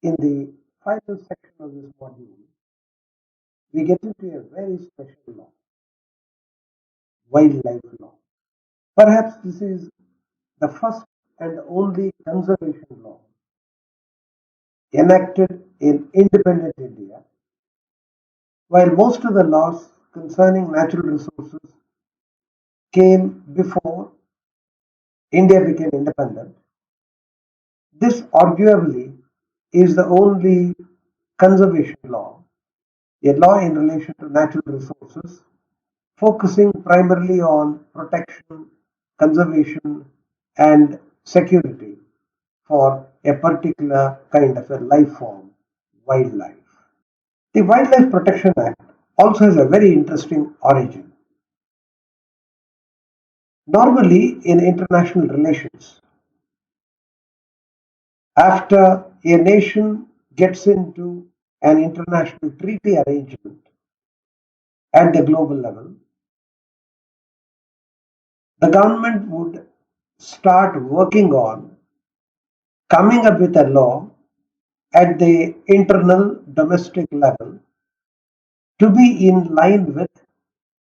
In the final section of this module, we get into a very special law, wildlife law. Perhaps this is the first and only conservation law enacted in independent India, while most of the laws concerning natural resources came before India became independent. This arguably is the only conservation law, a law in relation to natural resources, focusing primarily on protection, conservation, and security for a particular kind of a life form, wildlife. The Wildlife Protection Act also has a very interesting origin. Normally, in international relations, after a nation gets into an international treaty arrangement at the global level, the government would start working on coming up with a law at the internal domestic level to be in line with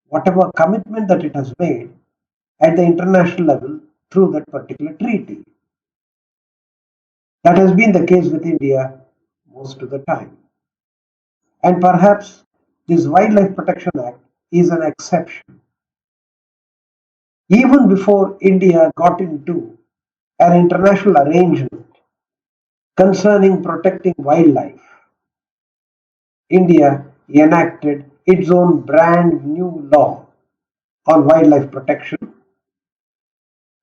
whatever commitment that it has made at the international level through that particular treaty. That has been the case with India most of the time. And perhaps this Wildlife Protection Act is an exception. Even before India got into an international arrangement concerning protecting wildlife, India enacted its own brand new law on wildlife protection,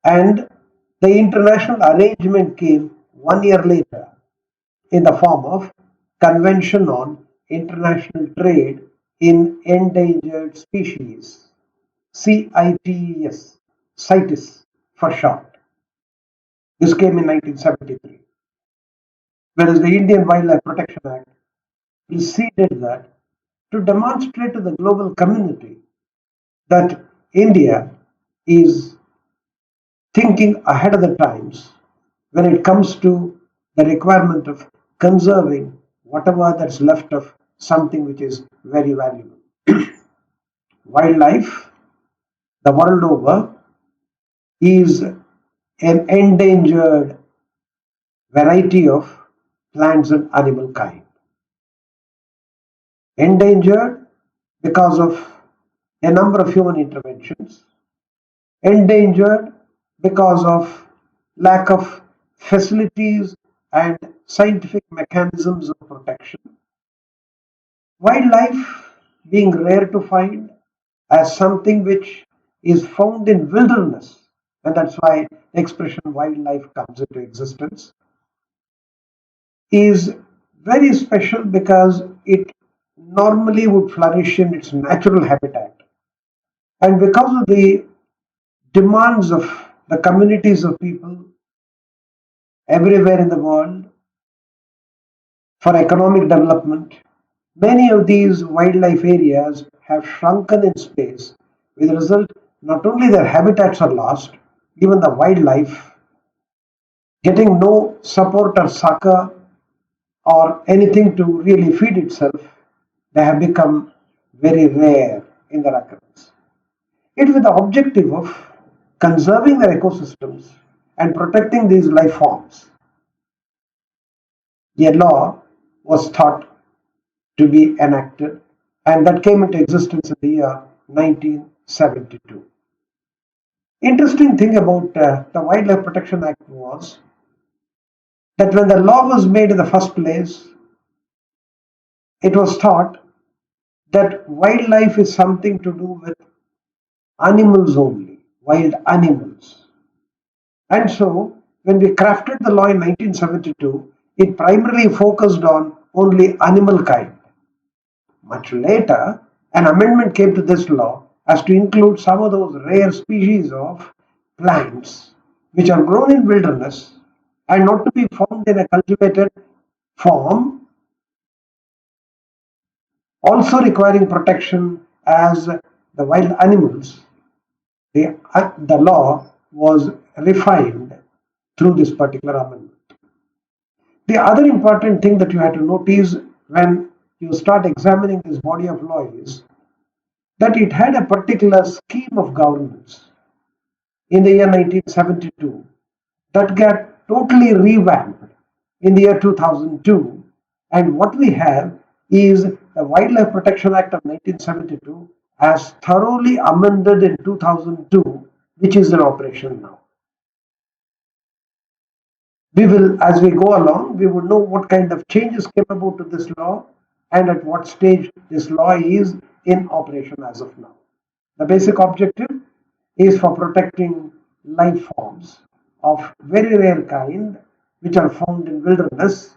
and the international arrangement came 1 year later in the form of Convention on International Trade in Endangered Species, CITES, CITES for short. This came in 1973, whereas the Indian Wildlife Protection Act preceded that to demonstrate to the global community that India is thinking ahead of the times when it comes to the requirement of conserving whatever that's left of something which is very valuable. Wildlife, the world over, is an endangered variety of plants and animal kind. Endangered because of a number of human interventions, endangered because of lack of facilities and scientific mechanisms of protection. Wildlife being rare to find as something which is found in wilderness, and that's why the expression wildlife comes into existence, is very special because it normally would flourish in its natural habitat. And because of the demands of the communities of people everywhere in the world for economic development, many of these wildlife areas have shrunken in space, with the result not only their habitats are lost, even the wildlife getting no support or succor or anything to really feed itself, they have become very rare in their occurrence. It is with the objective of conserving their ecosystems and protecting these life forms. A law was thought to be enacted, and that came into existence in the year 1972. Interesting thing about the Wildlife Protection Act was that when the law was made in the first place, it was thought that wildlife is something to do with animals only, wild animals. And so, when we crafted the law in 1972, it primarily focused on only animal kind. Much later, an amendment came to this law as to include some of those rare species of plants which are grown in wilderness and not to be found in a cultivated form, also requiring protection as the wild animals. The law was refined through this particular amendment. The other important thing that you have to notice when you start examining this body of law is that it had a particular scheme of governance in the year 1972 that got totally revamped in the year 2002. And what we have is the Wildlife Protection Act of 1972 as thoroughly amended in 2002, which is in operation now. We will, as we go along, we would know what kind of changes came about to this law and at what stage this law is in operation as of now. The basic objective is for protecting life forms of very rare kind which are found in wilderness,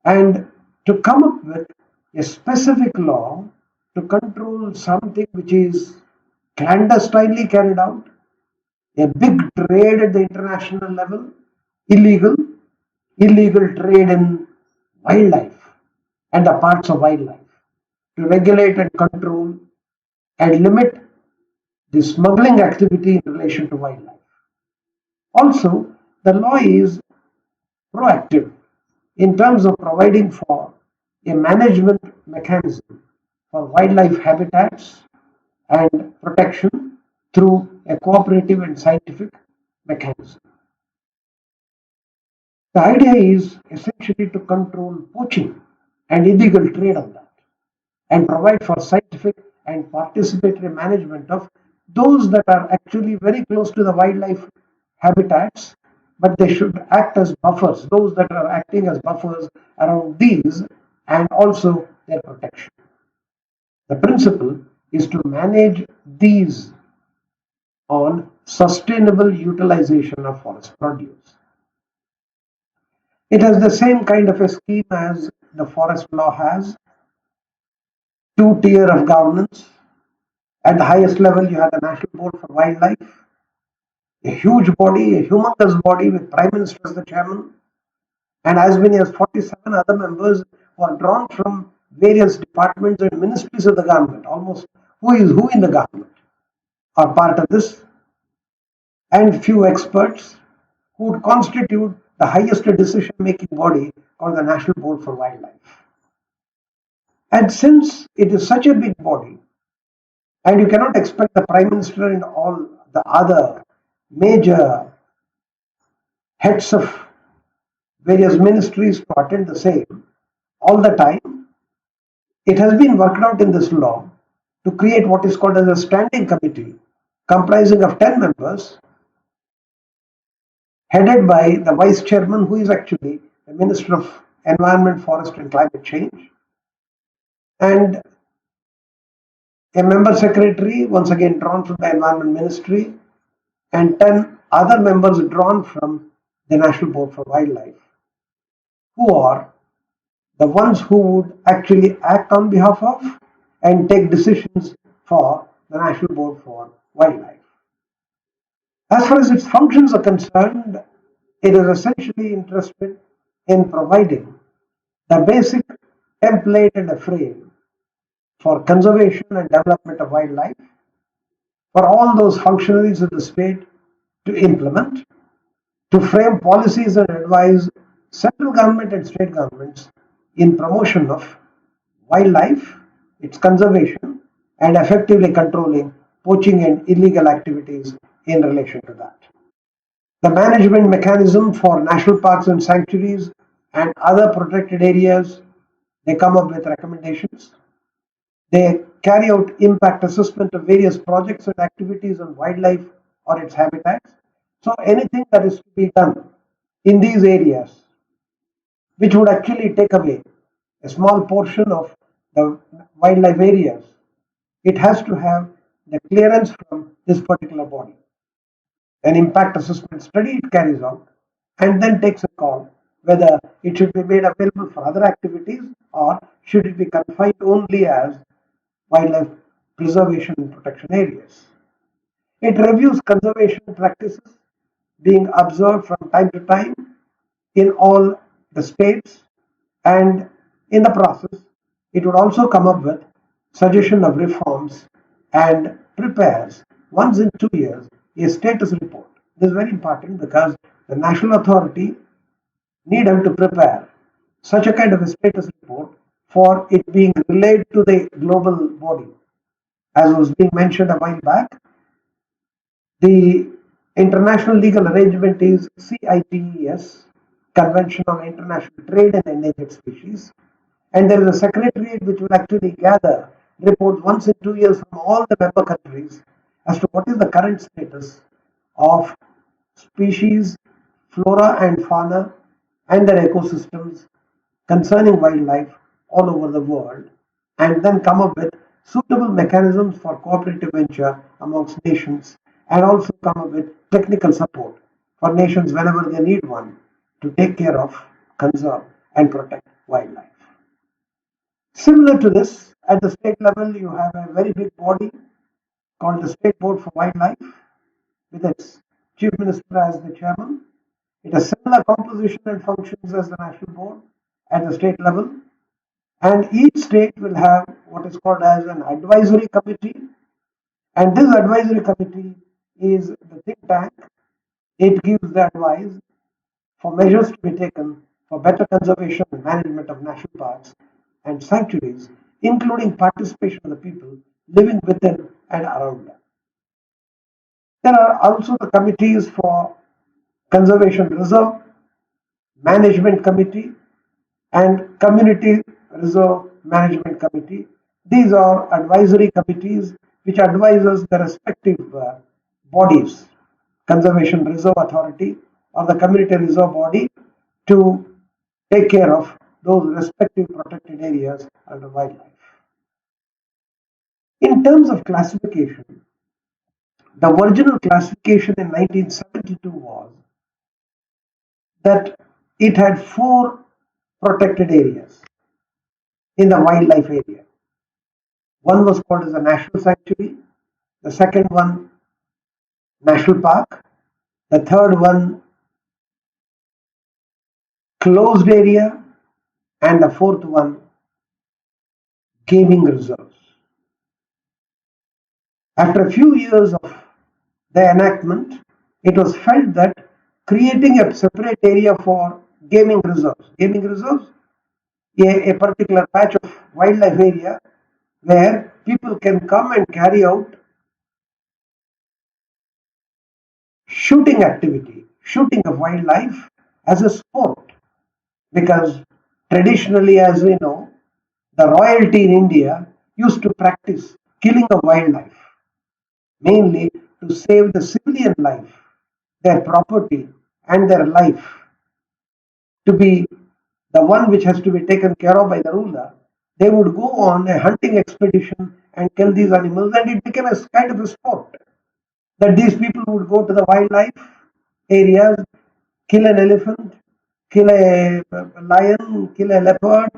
and to come up with a specific law to control something which is clandestinely carried out, a big trade at the international level, illegal trade in wildlife and the parts of wildlife, to regulate and control and limit the smuggling activity in relation to wildlife. Also, the law is proactive in terms of providing for a management mechanism for wildlife habitats and protection through a cooperative and scientific mechanism. The idea is essentially to control poaching and illegal trade on that and provide for scientific and participatory management of those that are actually very close to the wildlife habitats, but they should act as buffers, those that are acting as buffers around these and also their protection. The principle is to manage these on sustainable utilization of forest produce. It has the same kind of a scheme as the forest law has, two-tier of governance. At the highest level, you have the National Board for Wildlife, a huge body, a humongous body with Prime Minister as the chairman, and as many as 47 other members who are drawn from various departments and ministries of the government. Almost who is who in the government are part of this, and few experts who would constitute the highest decision-making body called the National Board for Wildlife. And since it is such a big body, and you cannot expect the Prime Minister and all the other major heads of various ministries to attend the same all the time, it has been worked out in this law to create what is called as a standing committee comprising of 10 members, headed by the vice chairman, who is actually the Minister of Environment, Forest and Climate Change, and a member secretary, once again drawn from the Environment Ministry, and 10 other members drawn from the National Board for Wildlife, who are the ones who would actually act on behalf of and take decisions for the National Board for Wildlife. As far as its functions are concerned, it is essentially interested in providing the basic template and a frame for conservation and development of wildlife for all those functionaries of the state to implement, to frame policies and advise central government and state governments in promotion of wildlife, its conservation, and effectively controlling poaching and illegal activities in relation to that. The management mechanism for national parks and sanctuaries and other protected areas, they come up with recommendations. They carry out impact assessment of various projects and activities on wildlife or its habitats. So anything that is to be done in these areas, which would actually take away a small portion of the wildlife areas, it has to have the clearance from this particular body. An impact assessment study it carries out and then takes a call whether it should be made available for other activities or should it be confined only as wildlife preservation and protection areas. It reviews conservation practices being observed from time to time in all the states, and in the process it would also come up with suggestion of reforms and prepares once in 2 years a status report. This is very important because the national authority needed to prepare such a kind of a status report for it being relayed to the global body. As was being mentioned a while back, the international legal arrangement is CITES, Convention on International Trade in Endangered Species, and there is a secretariat which will actually gather reports once in 2 years from all the member countries as to what is the current status of species, flora and fauna, and their ecosystems concerning wildlife all over the world, and then come up with suitable mechanisms for cooperative venture amongst nations, and also come up with technical support for nations whenever they need one to take care of, conserve, and protect wildlife. Similar to this, at the state level, you have a very big body called the State Board for Wildlife, with its Chief Minister as the chairman. It has similar composition and functions as the National Board at the state level, and each state will have what is called as an advisory committee, and this advisory committee is the think tank. It gives the advice for measures to be taken for better conservation and management of national parks and sanctuaries, including participation of the people living within and around them. There are also the committees for Conservation Reserve, Management Committee, and Community Reserve Management Committee. These are advisory committees which advises the respective bodies, Conservation Reserve Authority or the Community Reserve Body, to take care of those respective protected areas under wildlife. In terms of classification, the original classification in 1972 was that it had 4 protected areas in the wildlife area. One was called as a national sanctuary, the second one national park, the third one closed area, and the fourth one gaming reserves. After a few years of the enactment, it was felt that creating a separate area for gaming reserves, a particular patch of wildlife area where people can come and carry out shooting activity, shooting of wildlife as a sport, because traditionally, as we know, the royalty in India used to practice killing of wildlife, mainly to save the civilian life, their property, and their life to be the one which has to be taken care of by the ruler. They would go on a hunting expedition and kill these animals, and it became a kind of a sport that these people would go to the wildlife areas, kill an elephant, kill a lion, kill a leopard,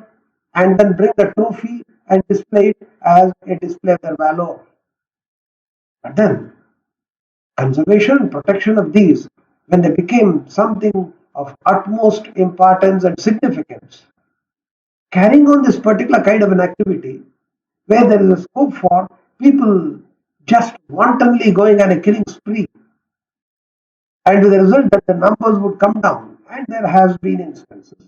and then bring the trophy and display it as a display of their valor. But then, conservation, protection of these, when they became something of utmost importance and significance, carrying on this particular kind of an activity where there is a scope for people just wantonly going on a killing spree, and with the result that the numbers would come down. And there has been instances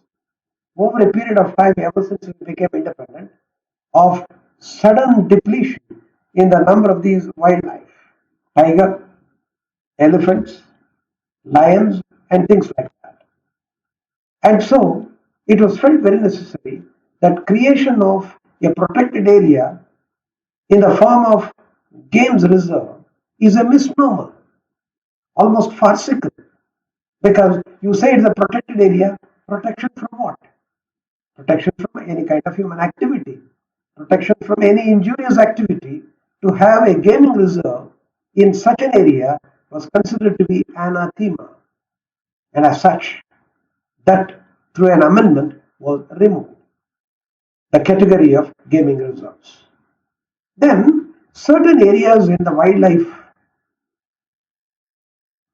over a period of time, ever since we became independent, of sudden depletion in the number of these wildlife, tiger, elephants, lions, and things like that. And so it was felt very necessary that creation of a protected area in the form of games reserve is a misnomer, almost farcical, because you say it's a protected area. Protection from what? Protection from any kind of human activity, protection from any injurious activity. To have a gaming reserve in such an area was considered to be anathema, and as such, that through an amendment was removed, the category of gaming reserves. Then certain areas in the wildlife,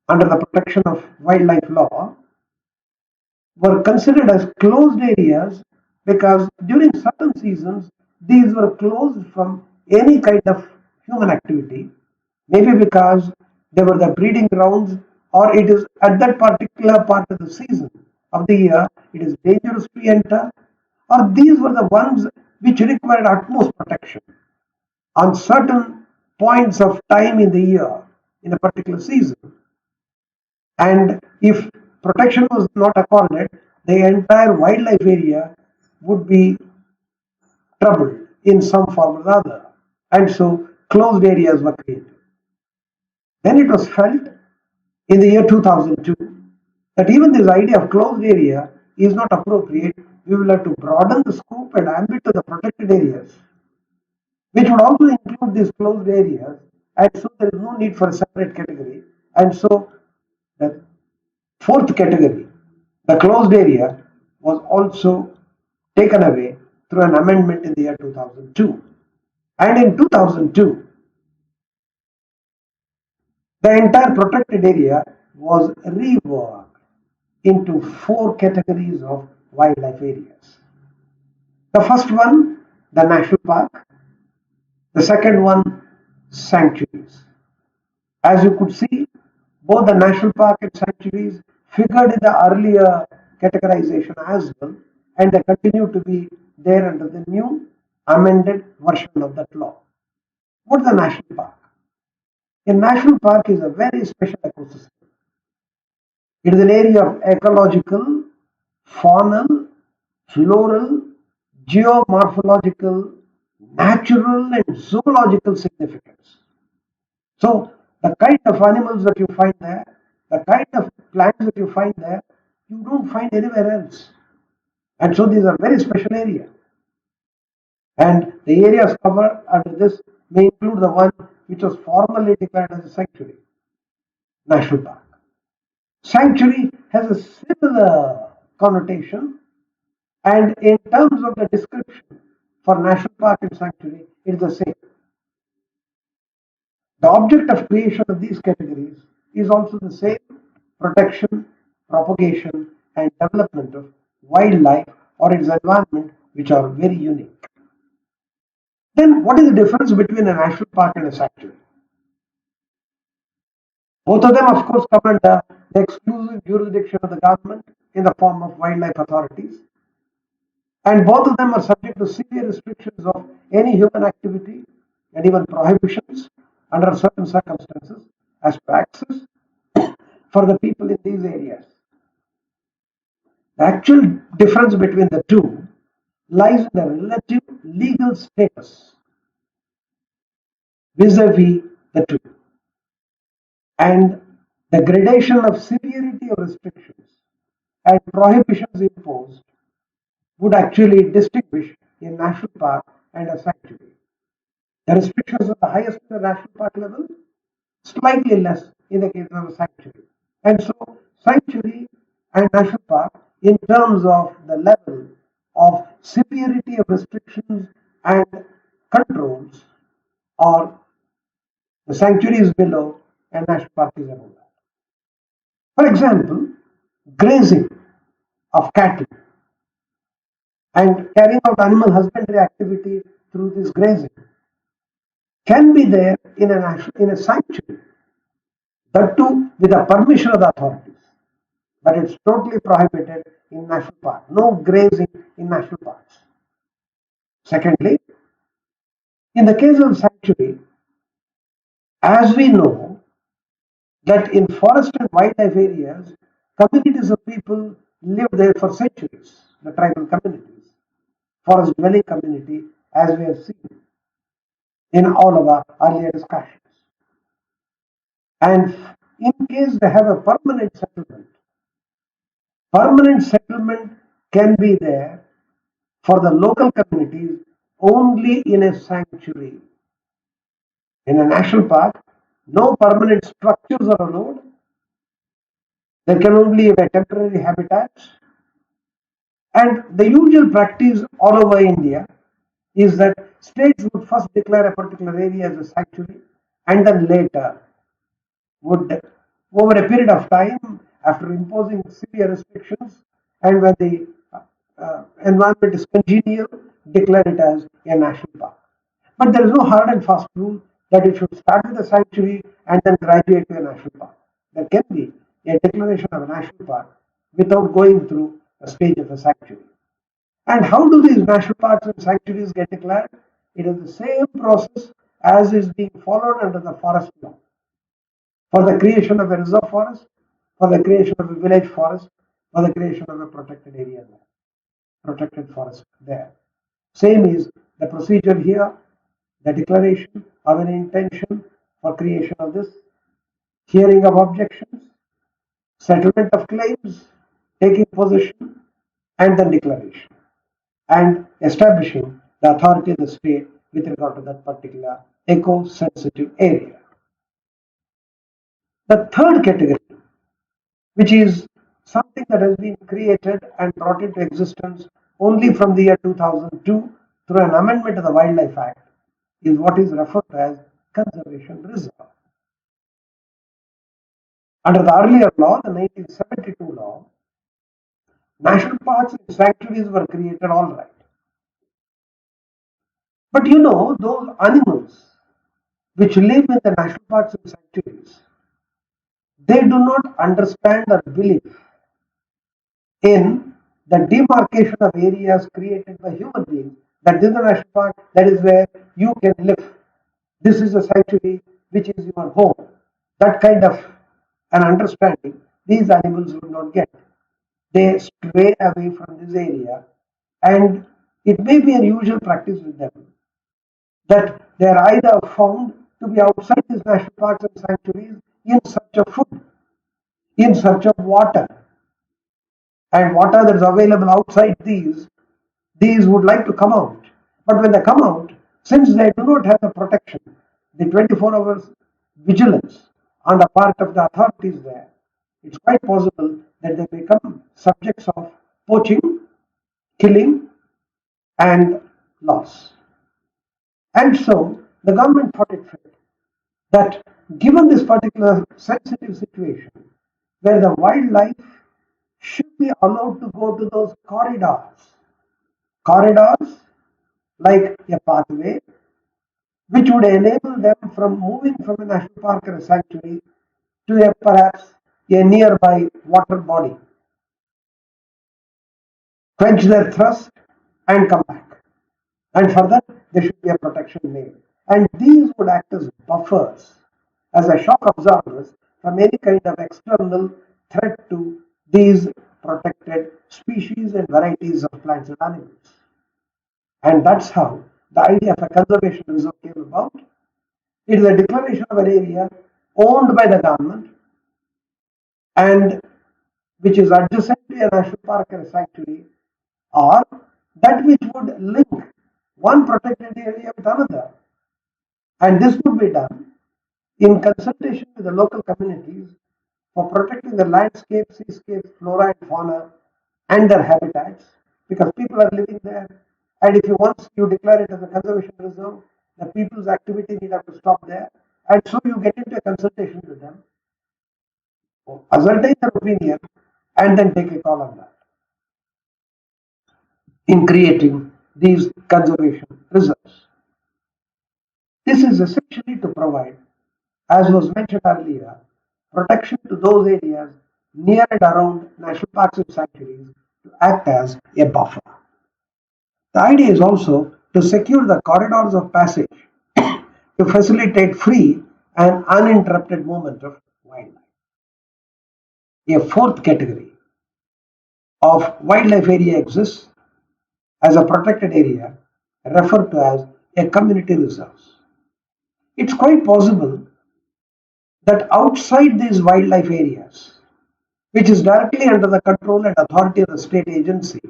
under the protection of wildlife law, were considered as closed areas because during certain seasons these were closed from any kind of human activity, maybe because they were the breeding grounds, or it is at that particular part of the season of the year it is dangerous to enter, or these were the ones which required utmost protection on certain points of time in the year in a particular season. And if protection was not accorded, the entire wildlife area would be troubled in some form or other. And so closed areas were created. Then it was felt in the year 2002 that even this idea of closed area is not appropriate. We will have to broaden the scope and ambit of the protected areas, which would also include these closed areas, and so there is no need for a separate category. And so the fourth category, the closed area, was also taken away through an amendment in the year 2002. And in 2002, the entire protected area was reworked into 4 categories of wildlife areas. The first one, the national park. The second one, sanctuaries. As you could see, both the national park and sanctuaries figured in the earlier categorization as well, and they continue to be there under the new amended version of that law. What is a national park? A national park is a very special ecosystem. It is an area of ecological, faunal, floral, geomorphological, natural and zoological significance. So the kind of animals that you find there, the kind of plants that you find there, you don't find anywhere else. And so these are very special areas. And the areas covered under this may include the one which was formally declared as a sanctuary, national park. Sanctuary has a similar connotation, and in terms of the description for national park and sanctuary, it is the same. The object of creation of these categories is also the same: protection, propagation, and development of wildlife or its environment, which are very unique. Then what is the difference between a national park and a sanctuary? Both of them, of course, come under the exclusive jurisdiction of the government in the form of wildlife authorities. And both of them are subject to severe restrictions of any human activity and even prohibitions under certain circumstances as to access for the people in these areas. The actual difference between the two lies in the relative legal status vis-a-vis the two, and the gradation of severity of restrictions and prohibitions imposed would actually distinguish a national park and a sanctuary. The restrictions are the highest at the national park level, slightly less in the case of a sanctuary. And so sanctuary and national park, in terms of the level of severity of restrictions and controls, are the sanctuary is below and national park is above that. For example, grazing of cattle and carrying out animal husbandry activity through this grazing can be there in a sanctuary, that too with the permission of the authorities, but it's totally prohibited in national park. No grazing in national parks. Secondly, in the case of sanctuary, as we know that in forest and wildlife areas, communities of people live there for centuries, the tribal communities, forest dwelling community, as we have seen in all of our earlier discussions. And in case they have a permanent settlement can be there for the local communities only in a sanctuary. In a national park, no permanent structures are allowed. There can only be temporary habitats. And the usual practice all over India is that states would first declare a particular area as a sanctuary, and then later would, over a period of time, after imposing severe restrictions, and when the environment is congenial, declare it as a national park. But there is no hard and fast rule that it should start with a sanctuary and then graduate to a national park. There can be a declaration of a national park without going through a stage of a sanctuary. And how do these national parks and sanctuaries get declared? It is the same process as is being followed under the forest law. For the creation of a reserve forest, for the creation of a village forest, for the creation of a protected area there, protected forest there. Same is the procedure here, the declaration of an intention for creation of this, hearing of objections, settlement of claims, taking possession, and then declaration, and establishing the authority of the state with regard to that particular eco-sensitive area. The third category, which is something that has been created and brought into existence only from the year 2002 through an amendment to the Wildlife Act, is what is referred to as conservation reserve. Under the earlier law, the 1972 law, national parks and sanctuaries were created all right. But you know, those animals which live in the national parks and sanctuaries, they do not understand or believe in the demarcation of areas created by human beings. That this is a national park, that is where you can live. This is a sanctuary, which is your home. That kind of an understanding these animals will not get. They stray away from this area, and it may be an usual practice with them that they are either found to be outside these national parks and sanctuaries in search of food, in search of water, and water that is available outside these would like to come out. But when they come out, since they do not have the protection, the 24 hours vigilance on the part of the authorities there, it's quite possible that they become subjects of poaching, killing, and loss. And so the government thought it fit that given this particular sensitive situation, where the wildlife should be allowed to go to those corridors like a pathway, which would enable them from moving from a national park or a sanctuary to perhaps a nearby water body, quench their thirst and come back. And for that, there should be a protection made. And these would act as buffers, as a shock absorbers from any kind of external threat to these protected species and varieties of plants and animals. And that's how the idea of a conservation reserve came about. It is a declaration of an area owned by the government and which is adjacent to a national park or a sanctuary, or that which would link one protected area with another. And this would be done in consultation with the local communities for protecting the landscape, seascape, flora and fauna and their habitats, because people are living there. And if once you declare it as a conservation reserve, the people's activity need have to stop there. And so you get into a consultation with them, ascertain their opinion, and then take a call on that in creating these conservation reserves. This is essentially to provide, as was mentioned earlier, protection to those areas near and around national parks and sanctuaries to act as a buffer. The idea is also to secure the corridors of passage to facilitate free and uninterrupted movement of wildlife. A fourth category of wildlife area exists as a protected area referred to as a community reserves. It's quite possible that outside these wildlife areas, which is directly under the control and authority of the state agency,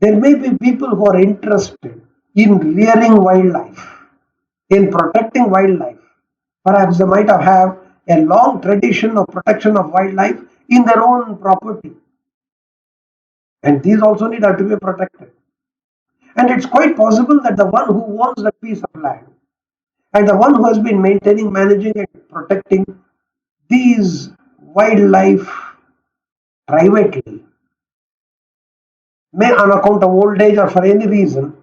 there may be people who are interested in rearing wildlife, in protecting wildlife. Perhaps they might have a long tradition of protection of wildlife in their own property. And these also need to be protected. And it's quite possible that the one who owns that piece of land and the one who has been maintaining, managing and protecting these wildlife privately may, on account of old age or for any reason,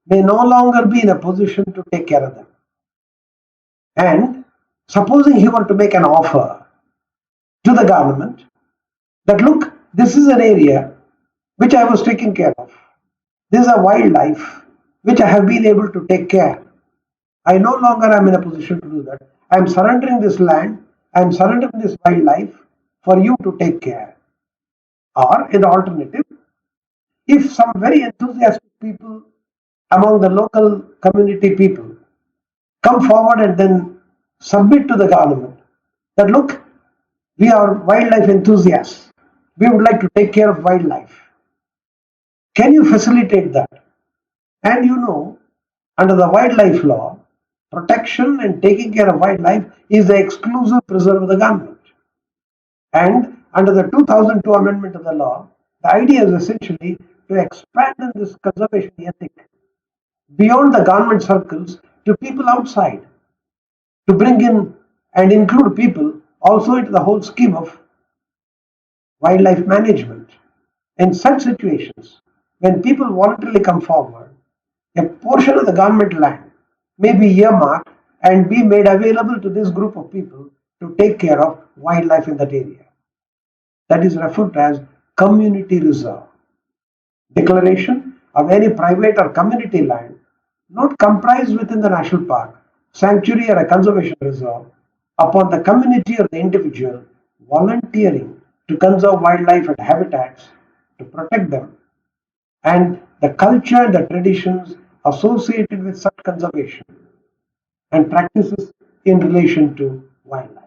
may no longer be in a position to take care of them. And supposing he were to make an offer to the government that, look, this is an area which I was taking care of. This is a wildlife which I have been able to take care. I no longer am in a position to do that. I am surrendering this land, I am surrendering this wildlife for you to take care. Or in the alternative, if some very enthusiastic people among the local community people come forward and then submit to the government that look, we are wildlife enthusiasts, we would like to take care of wildlife. Can you facilitate that? And you know, under the wildlife law, protection and taking care of wildlife is the exclusive preserve of the government. And under the 2002 amendment of the law, the idea is essentially to expand this conservation ethic beyond the government circles to people outside, to bring in and include people also into the whole scheme of wildlife management. In such situations, when people voluntarily come forward, a portion of the government land may be earmarked and be made available to this group of people to take care of wildlife in that area. That is referred to as community reserve. Declaration of any private or community land not comprised within the national park, sanctuary, or a conservation reserve upon the community or the individual volunteering to conserve wildlife and habitats, to protect them, and the culture and the traditions associated with such conservation and practices in relation to wildlife.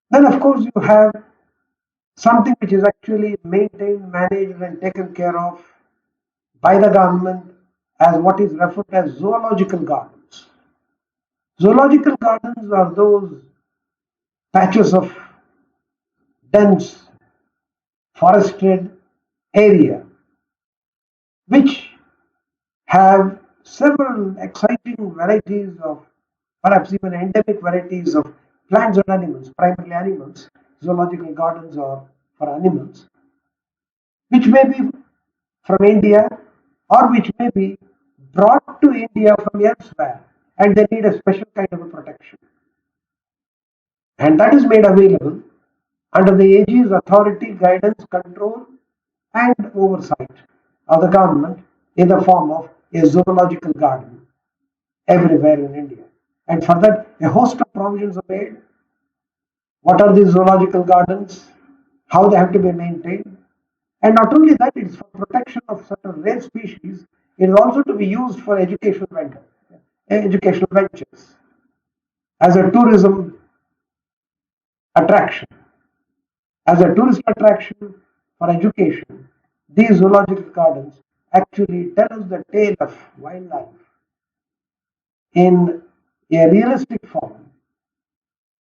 Then, of course, you have something which is actually maintained, managed, and taken care of by the government as what is referred to as zoological gardens. Zoological gardens are those patches of dense forested area which have several exciting varieties of, perhaps even endemic varieties of plants and animals, primarily animals. Zoological gardens are for animals, which may be from India or which may be brought to India from elsewhere, and they need a special kind of a protection. And that is made available under the aegis, authority, guidance, control, and oversight of the government in the form of a zoological garden everywhere in India. And for that, a host of provisions are made. What are these zoological gardens? How they have to be maintained? And not only that, it's for protection of certain rare species. It is also to be used for educational ventures as a tourism attraction, as a tourist attraction for education. These zoological gardens actually tell us the tale of wildlife in a realistic form,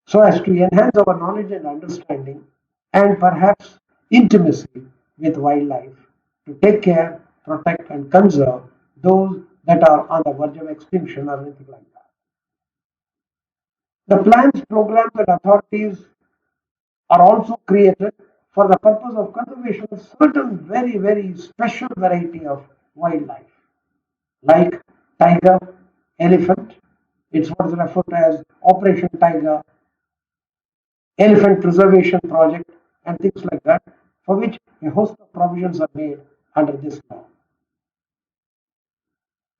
so as to enhance our knowledge and understanding and perhaps intimacy with wildlife, to take care, protect, and conserve those that are on the verge of extinction or anything like that. The plans, programs, and authorities are also created for the purpose of conservation of certain very, very special variety of wildlife, like tiger, elephant. It's what is referred to as Operation Tiger, Elephant Preservation Project, and things like that, for which a host of provisions are made under this law.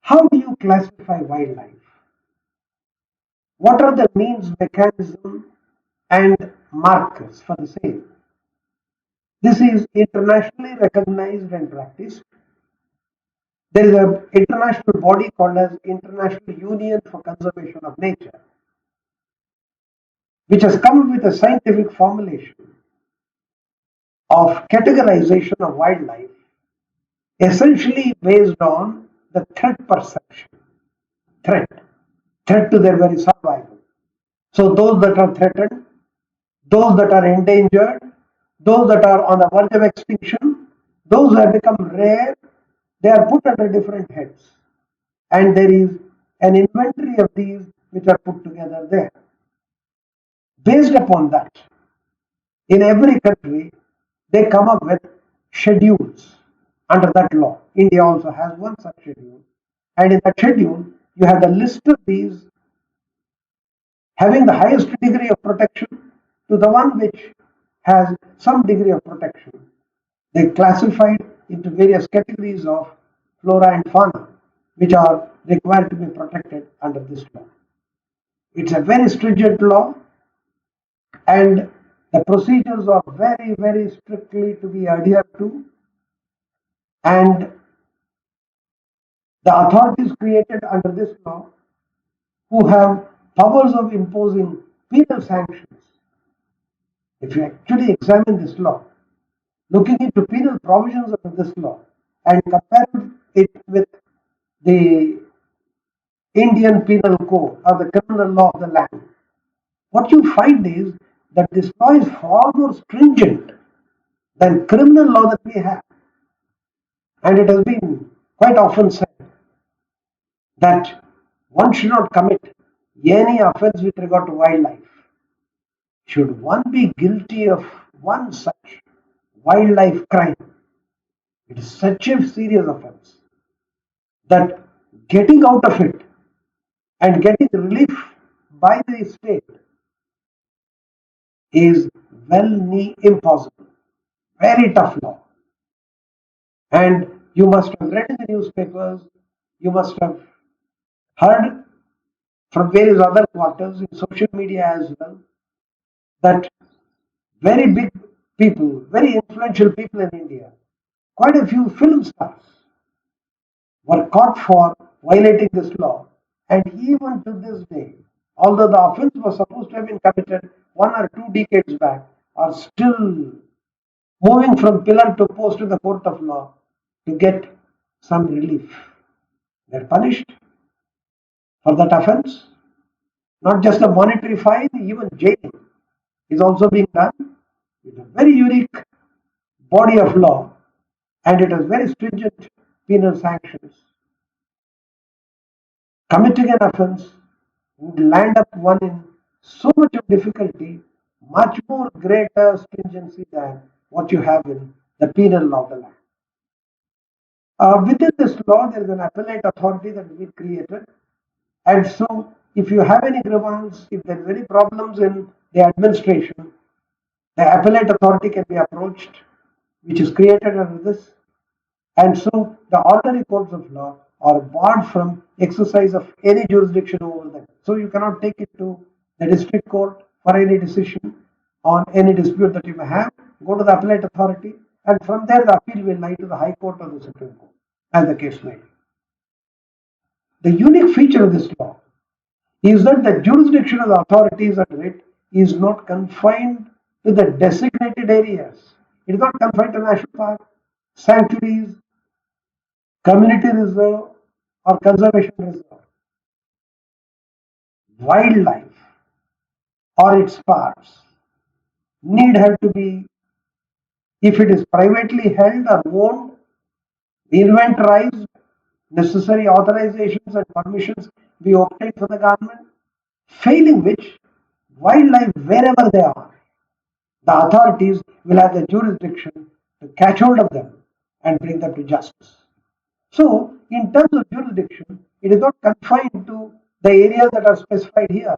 How do you classify wildlife? What are the means, mechanism, and markers for the same? This is internationally recognized and practiced. There is an international body called as International Union for Conservation of Nature, which has come up with a scientific formulation of categorization of wildlife, essentially based on the threat perception, threat to their very survival. So those that are threatened, those that are endangered, those that are on the verge of extinction, those who have become rare, they are put under different heads. And there is an inventory of these which are put together there. Based upon that, in every country, they come up with schedules under that law. India also has one such schedule. And in that schedule, you have the list of these having the highest degree of protection to the one which has some degree of protection. They classified into various categories of flora and fauna, which are required to be protected under this law. It's a very stringent law, and the procedures are very, very strictly to be adhered to, and the authorities created under this law who have powers of imposing penal sanctions. If you actually examine this law, looking into penal provisions of this law and compare it with the Indian Penal Code or the criminal law of the land, what you find is that this law is far more stringent than criminal law that we have. And it has been quite often said that one should not commit any offense with regard to wildlife. Should one be guilty of one such wildlife crime, it is such a serious offense that getting out of it and getting relief by the state is well nigh impossible. Very tough law. And you must have read in the newspapers, you must have heard from various other quarters in social media as well, that very big people, very influential people in India, quite a few film stars were caught for violating this law, and even to this day, although the offense was supposed to have been committed 1 or 2 decades back, are still moving from pillar to post in the court of law to get some relief. They're punished for that offense. Not just a monetary fine, even jail is also being done. It's a very unique body of law, and it has very stringent penal sanctions. Committing an offense would land up one in so much of difficulty, much more greater stringency than what you have in the penal law of the land. Within this law, there is an appellate authority that we created, and so if you have any grievance, if there is any problems in the administration, the appellate authority can be approached, which is created under this, and so the ordinary courts of law are barred from exercise of any jurisdiction over them. So you cannot take it to the district court for any decision on any dispute that you may have. Go to the appellate authority, and from there the appeal will lie to the High Court or the Supreme Court, as the case may be. The unique feature of this law is that the jurisdiction of the authorities under it is not confined to the designated areas. It is not confined to national park, sanctuaries, community reserve, or conservation reserve. Wildlife or its parts need have to be, if it is privately held or owned, inventorized, necessary authorizations and permissions be obtained for the government, failing which, wildlife wherever they are, the authorities will have the jurisdiction to catch hold of them and bring them to justice. So, in terms of jurisdiction, it is not confined to the areas that are specified here.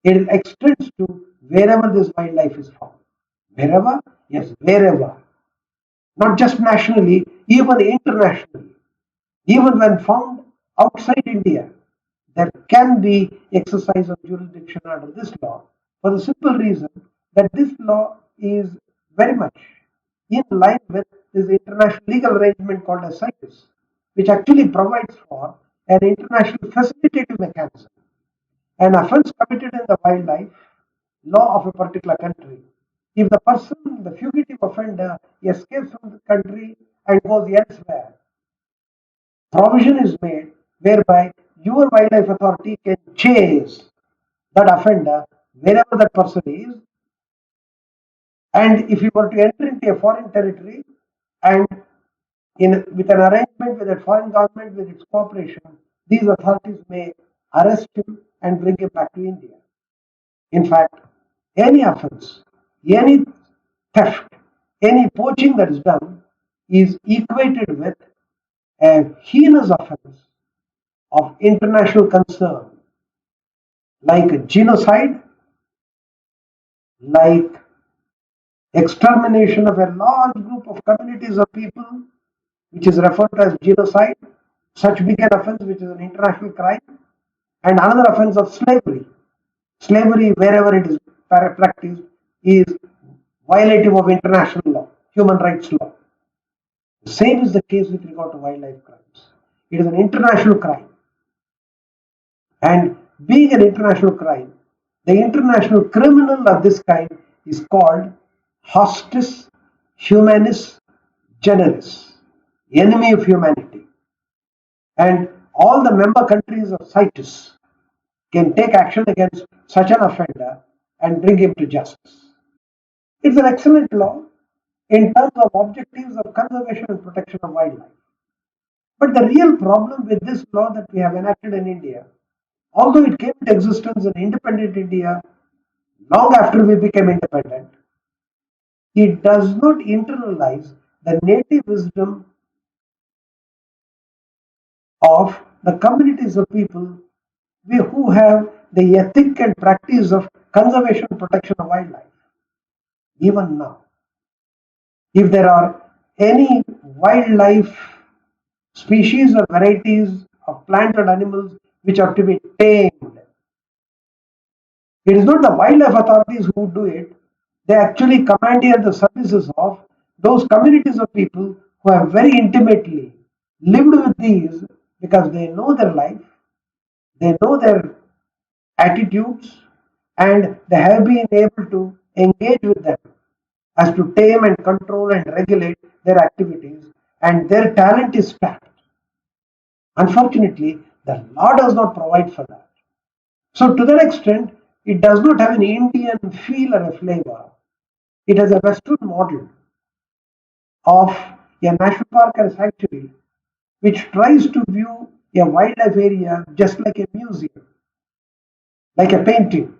It extends to wherever this wildlife is found. Wherever? Yes, wherever. Not just nationally, even internationally. Even when found outside India, there can be exercise of jurisdiction under this law, for the simple reason that this law is very much in line with this international legal arrangement called as CITES, which actually provides for an international facilitative mechanism. An offense committed in the wildlife law of a particular country, if the person, the fugitive offender, escapes from the country and goes elsewhere, provision is made whereby your wildlife authority can chase that offender wherever that person is, and if you were to enter into a foreign territory and with an arrangement with that foreign government, with its cooperation, these authorities may arrest him and bring him back to India. In fact, any offense, any theft, any poaching that is done is equated with a heinous offense of international concern, like genocide, like extermination of a large group of communities of people, which is referred to as genocide, such big an offense which is an international crime, and another offense of slavery. Slavery, wherever it is practiced, is violative of international law, human rights law. The same is the case with regard to wildlife crimes. It is an international crime. And being an international crime, the international criminal of this kind is called hostis humanis generis, enemy of humanity. And all the member countries of CITES can take action against such an offender and bring him to justice. It's an excellent law in terms of objectives of conservation and protection of wildlife. But the real problem with this law that we have enacted in India, although it came into existence in independent India long after we became independent, it does not internalize the native wisdom of the communities of people who have the ethic and practice of conservation and protection of wildlife. Even now, if there are any wildlife species or varieties of plants and animals which are to be tamed, it is not the wildlife authorities who do it. They actually commandeer the services of those communities of people who have very intimately lived with these because they know their life, they know their attitudes, and they have been able to engage with them as to tame and control and regulate their activities, and their talent is tapped. Unfortunately, the law does not provide for that. So, to that extent, it does not have an Indian feel or a flavor. It has a Western model of a national park or a sanctuary which tries to view a wildlife area just like a museum, like a painting.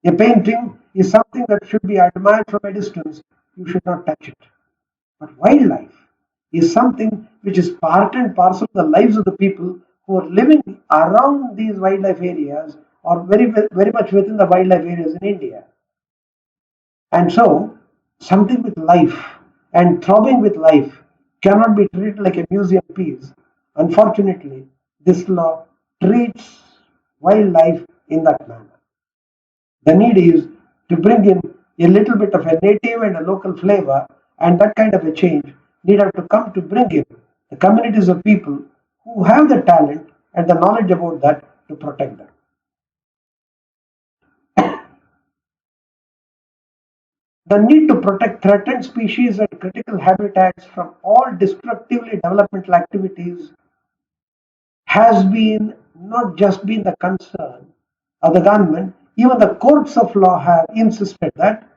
A painting is something that should be admired from a distance. You should not touch it. But wildlife is something which is part and parcel of the lives of the people who are living around these wildlife areas or very much within the wildlife areas in India. And so, something with life and throbbing with life cannot be treated like a museum piece. Unfortunately, this law treats wildlife in that manner. The need is to bring in a little bit of a native and a local flavor, and that kind of a change needed to come to bring in the communities of people who have the talent and the knowledge about that to protect them. The need to protect threatened species and critical habitats from all destructively developmental activities has been not just been the concern of the government, even the courts of law have insisted that,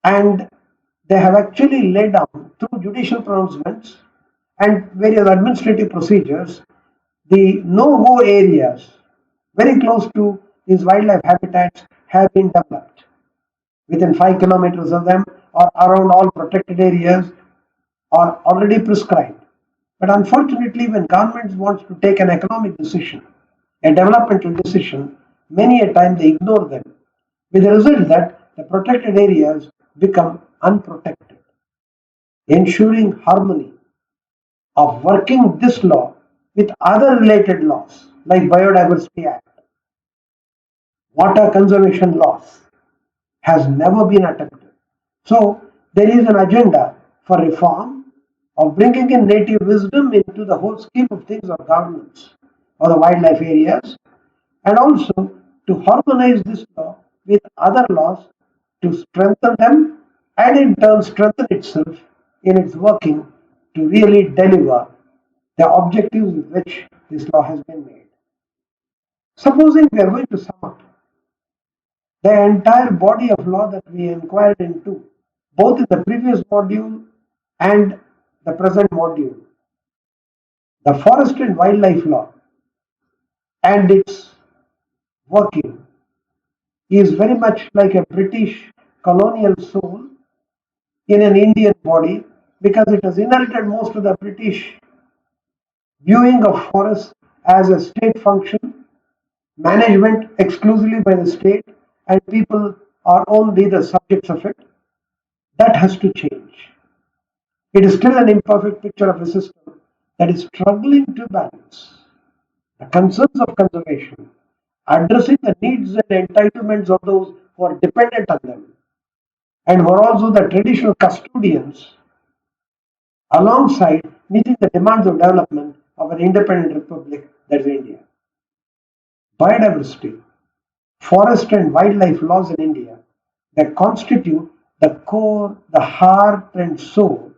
and they have actually laid down through judicial pronouncements and various administrative procedures the no-go areas very close to these wildlife habitats have been developed. Within 5 kilometers of them or around all protected areas are already prescribed. But unfortunately, when governments wants to take an economic decision, a developmental decision, many a time they ignore them, with the result that the protected areas become unprotected. Ensuring harmony of working this law with other related laws like Biodiversity Act, water conservation laws has never been attempted. So there is an agenda for reform of bringing in native wisdom into the whole scheme of things of governance or the wildlife areas, and also to harmonize this law with other laws to strengthen them and in turn strengthen itself in its working to really deliver the objectives with which this law has been made. Supposing we are going to sum up the entire body of law that we inquired into, both in the previous module and the present module, the forest and wildlife law and its working is very much like a British colonial soul in an Indian body because it has inherited most of the British viewing of forests as a state function, management exclusively by the state, and people are only the subjects of it. That has to change. It is still an imperfect picture of a system that is struggling to balance the concerns of conservation, addressing the needs and entitlements of those who are dependent on them, and who are also the traditional custodians, alongside meeting the demands of development of an independent republic that is India. Biodiversity, forest and wildlife laws in India that constitute the core, the heart and soul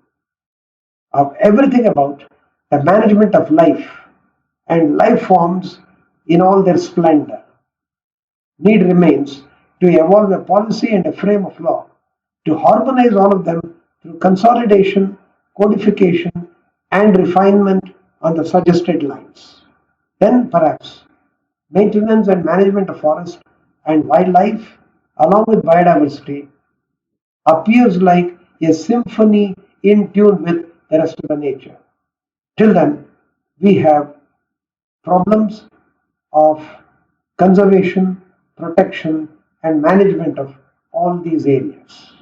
of everything about the management of life and life forms in all their splendor. Need remains to evolve a policy and a frame of law to harmonize all of them through consolidation, codification, and refinement on the suggested lines. Then perhaps maintenance and management of forest and wildlife, along with biodiversity, appears like a symphony in tune with the rest of the nature. Till then, we have problems of conservation, protection, and management of all these areas.